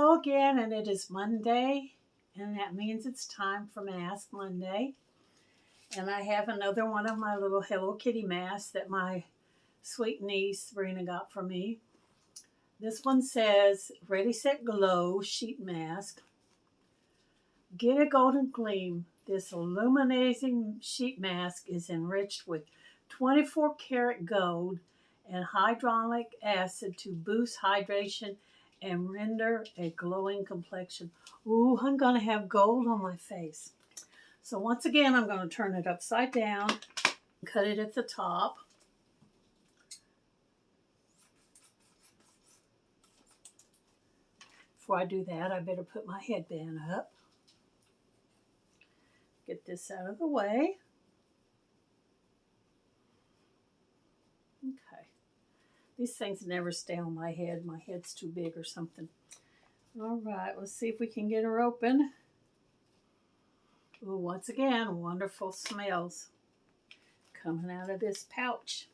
Hello again, and it is Monday, and that means it's time for Mask Monday. And I have another one of my little Hello Kitty masks that my sweet niece Sabrina got for me. This one says Ready Set Glow Sheet Mask. Get a golden gleam. This illuminating sheet mask is enriched with 24 karat gold and hyaluronic acid to boost hydration and render a glowing complexion. Ooh, I'm going to have gold on my face. So once again, I'm going to turn it upside down, cut it at the top. Before I do that, I better put my headband up. Get this out of the way. Okay. These things never stay on my head. My head's too big or something. All right, let's see if we can get her open. Ooh, once again, wonderful smells coming out of this pouch.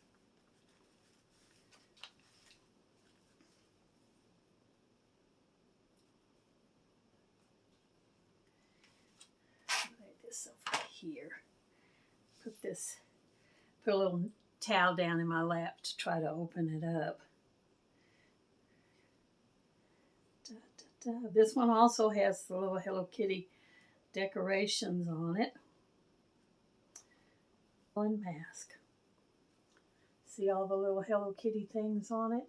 Lay this over here. Put a little towel down in my lap to try to open it up. This one also has the little Hello Kitty decorations on it. One mask. See all the little Hello Kitty things on it?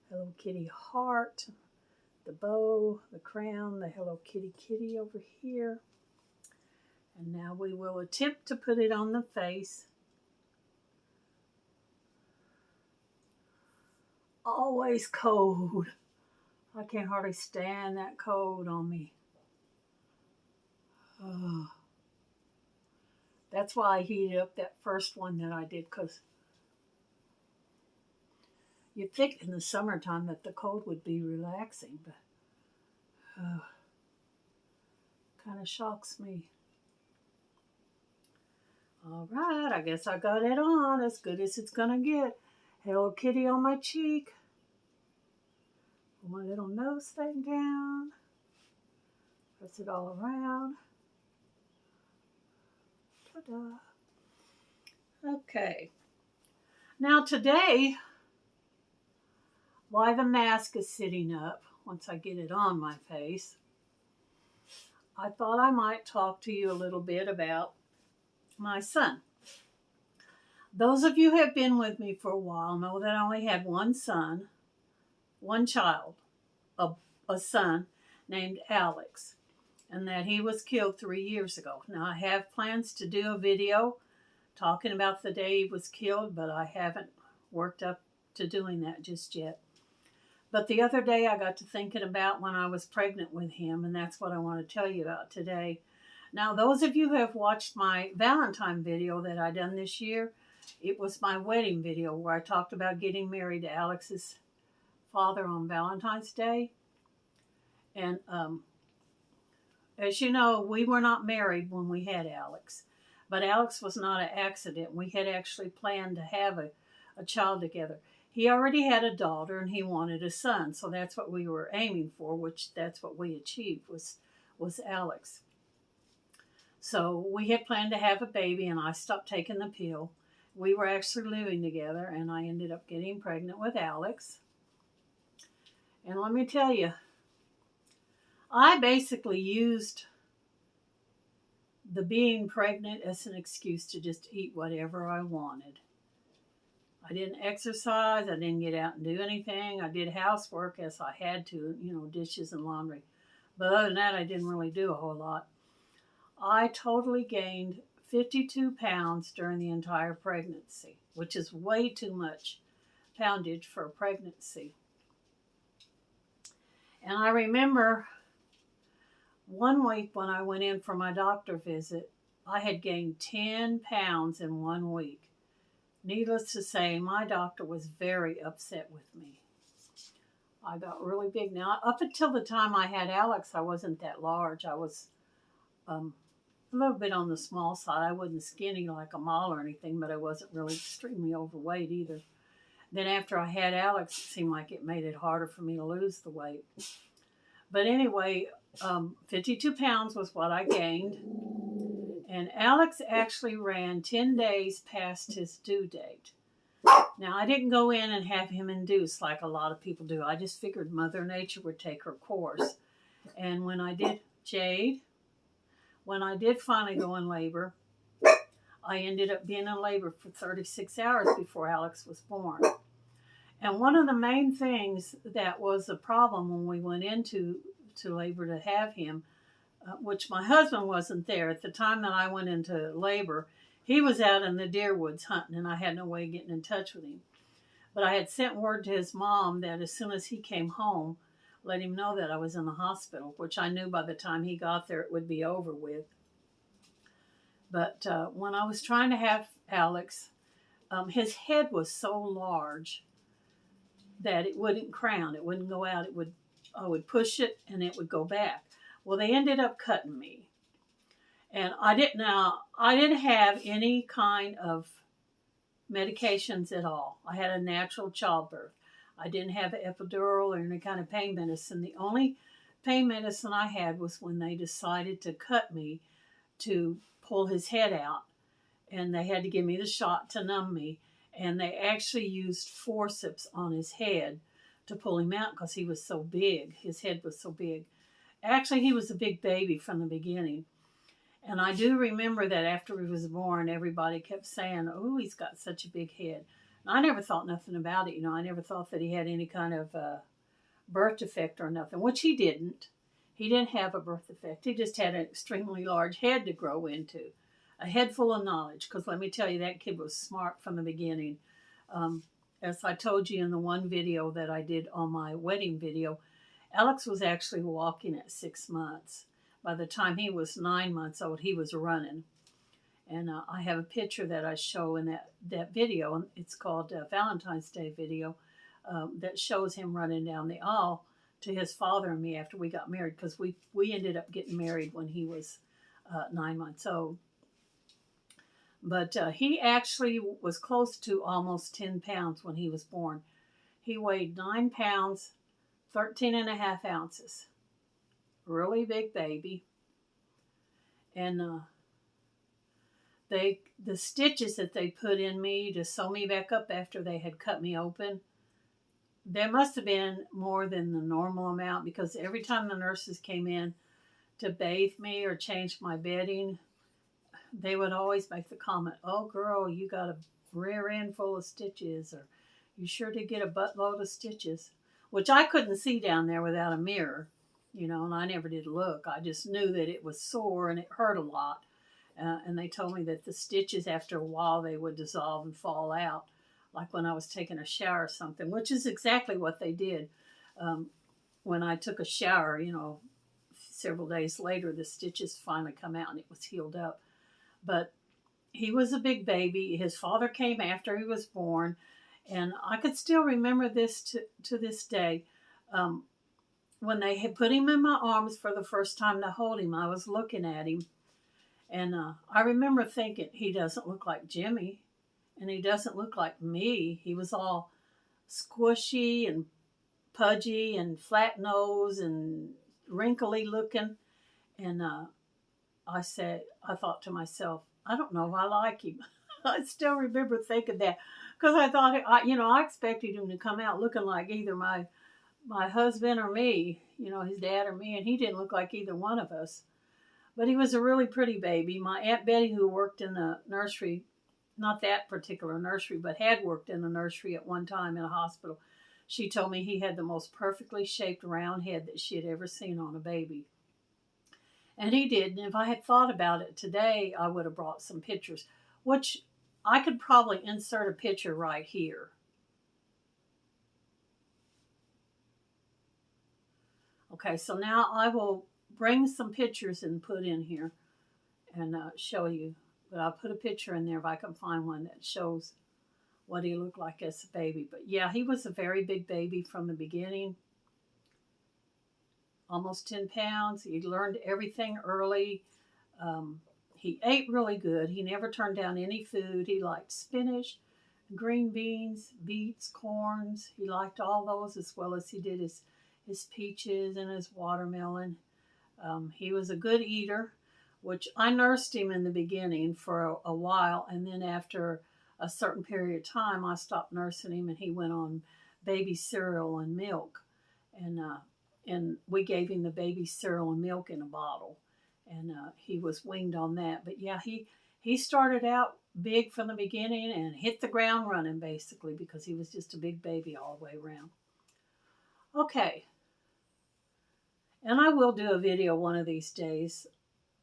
Hello Kitty heart, the bow, the crown, the Hello Kitty kitty over here. And now we will attempt to put it on the face. Always cold. I can't hardly stand that cold on me. Oh. That's why I heated up that first one that I did, because you'd think in the summertime that the cold would be relaxing, but kind of shocks me. All right, I guess I got it on as good as it's gonna get. Hello Kitty on my cheek. Put my little nose thing down. Press it all around. Ta-da. Okay. Now today, while the mask is sitting up, once I get it on my face, I thought I might talk to you a little bit about my son. Those of you who have been with me for a while know that I only had one son, one child, a son named Alex, and that he was killed 3 years ago. Now I have plans to do a video talking about the day he was killed, but I haven't worked up to doing that just yet. But the other day I got to thinking about when I was pregnant with him, and that's what I want to tell you about today. Now, those of you who have watched my Valentine video that I done this year, it was my wedding video where I talked about getting married to Alex's father on Valentine's Day. And as you know, we were not married when we had Alex. But Alex was not an accident. We had actually planned to have a child together. He already had a daughter and he wanted a son. So that's what we were aiming for, which that's what we achieved was Alex. So we had planned to have a baby and I stopped taking the pill. We were actually living together and I ended up getting pregnant with Alex. And let me tell you, I basically used the being pregnant as an excuse to just eat whatever I wanted. I didn't exercise. I didn't get out and do anything. I did housework as I had to, dishes and laundry. But other than that, I didn't really do a whole lot. I totally gained 52 pounds during the entire pregnancy, which is way too much poundage for a pregnancy. And I remember one week when I went in for my doctor visit, I had gained 10 pounds in 1 week. Needless to say, my doctor was very upset with me. I got really big. Now, up until the time I had Alex, I wasn't that large. I was a little bit on the small side. I wasn't skinny like a model or anything, but I wasn't really extremely overweight either. Then after I had Alex, it seemed like it made it harder for me to lose the weight. But anyway, 52 pounds was what I gained. And Alex actually ran 10 days past his due date. Now, I didn't go in and have him induced like a lot of people do. I just figured Mother Nature would take her course. And when I did, Jade, when I did finally go in labor, I ended up being in labor for 36 hours before Alex was born. And one of the main things that was a problem when we went into labor to have him, which my husband wasn't there at the time that I went into labor. He was out in the deer woods hunting, and I had no way of getting in touch with him. But I had sent word to his mom that as soon as he came home, let him know that I was in the hospital, which I knew by the time he got there it would be over with. But when I was trying to have Alex, his head was so large that it wouldn't crown. It wouldn't go out. I would push it and it would go back. Well, they ended up cutting me. And I didn't have any kind of medications at all. I had a natural childbirth. I didn't have an epidural or any kind of pain medicine. The only pain medicine I had was when they decided to cut me to pull his head out. And they had to give me the shot to numb me. And they actually used forceps on his head to pull him out because he was so big. His head was so big. Actually, he was a big baby from the beginning. And I do remember that after he was born, everybody kept saying, oh, he's got such a big head. And I never thought nothing about it. I never thought that he had any kind of birth defect or nothing, which he didn't. He didn't have a birth defect. He just had an extremely large head to grow into, a head full of knowledge. Because let me tell you, that kid was smart from the beginning. As I told you in the one video that I did on my wedding video, Alex was actually walking at 6 months. By the time he was 9 months old, he was running. And I have a picture that I show in that video. And it's called Valentine's Day video that shows him running down the aisle to his father and me after we got married. Because we ended up getting married when he was 9 months old. But he actually was close to almost 10 pounds when he was born. He weighed 9 pounds, 13 and a half ounces. Really big baby. And the stitches that they put in me to sew me back up after they had cut me open, there must have been more than the normal amount, because every time the nurses came in to bathe me or change my bedding, they would always make the comment, oh girl, you got a rear end full of stitches, or you sure did get a buttload of stitches, which I couldn't see down there without a mirror, and I never did look. I just knew that it was sore and it hurt a lot. And they told me that the stitches, after a while, they would dissolve and fall out, like when I was taking a shower or something, which is exactly what they did. When I took a shower, several days later, the stitches finally come out and it was healed up. But he was a big baby. His father came after he was born. And I could still remember this to this day. When they had put him in my arms for the first time to hold him, I was looking at him. And I remember thinking, he doesn't look like Jimmy. And he doesn't look like me. He was all squishy and pudgy and flat nose and wrinkly looking. And I thought to myself, I don't know if I like him. I still remember thinking that, because I thought, I expected him to come out looking like either my husband or me, his dad or me, and he didn't look like either one of us. But he was a really pretty baby. My Aunt Betty, who worked in the nursery, not that particular nursery, but had worked in the nursery at one time in a hospital, she told me he had the most perfectly shaped round head that she had ever seen on a baby. And he did. And if I had thought about it today, I would have brought some pictures, which I could probably insert a picture right here. Okay, so now I will bring some pictures and put in here and show you. But I'll put a picture in there if I can find one that shows what he looked like as a baby. But yeah, he was a very big baby from the beginning. Almost 10 pounds. He learned everything early. He ate really good. He never turned down any food. He liked spinach, green beans, beets, corns. He liked all those as well as he did his his peaches and his watermelon. He was a good eater, which I nursed him in the beginning for a while, and then after a certain period of time, I stopped nursing him, and he went on baby cereal and milk, and we gave him the baby cereal and milk in a bottle, and he was weaned on that. But yeah, he started out big from the beginning and hit the ground running basically because he was just a big baby all the way around. Okay, and I will do a video one of these days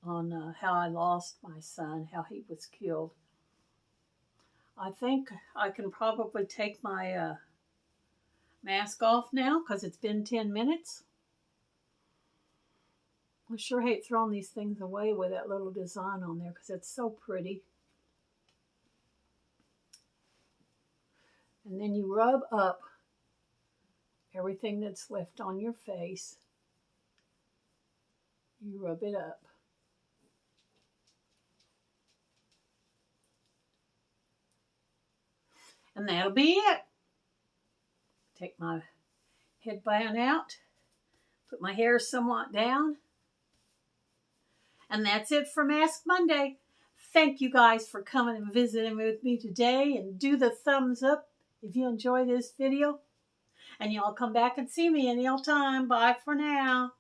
on how I lost my son, how he was killed. I think I can probably take my mask off now because it's been 10 minutes. I sure hate throwing these things away with that little design on there because it's so pretty. And then you rub up everything that's left on your face. You rub it up. And that'll be it. Take my headband out, put my hair somewhat down. And that's it for Mask Monday. Thank you guys for coming and visiting with me today. And do the thumbs up if you enjoy this video. And y'all come back and see me any old time. Bye for now.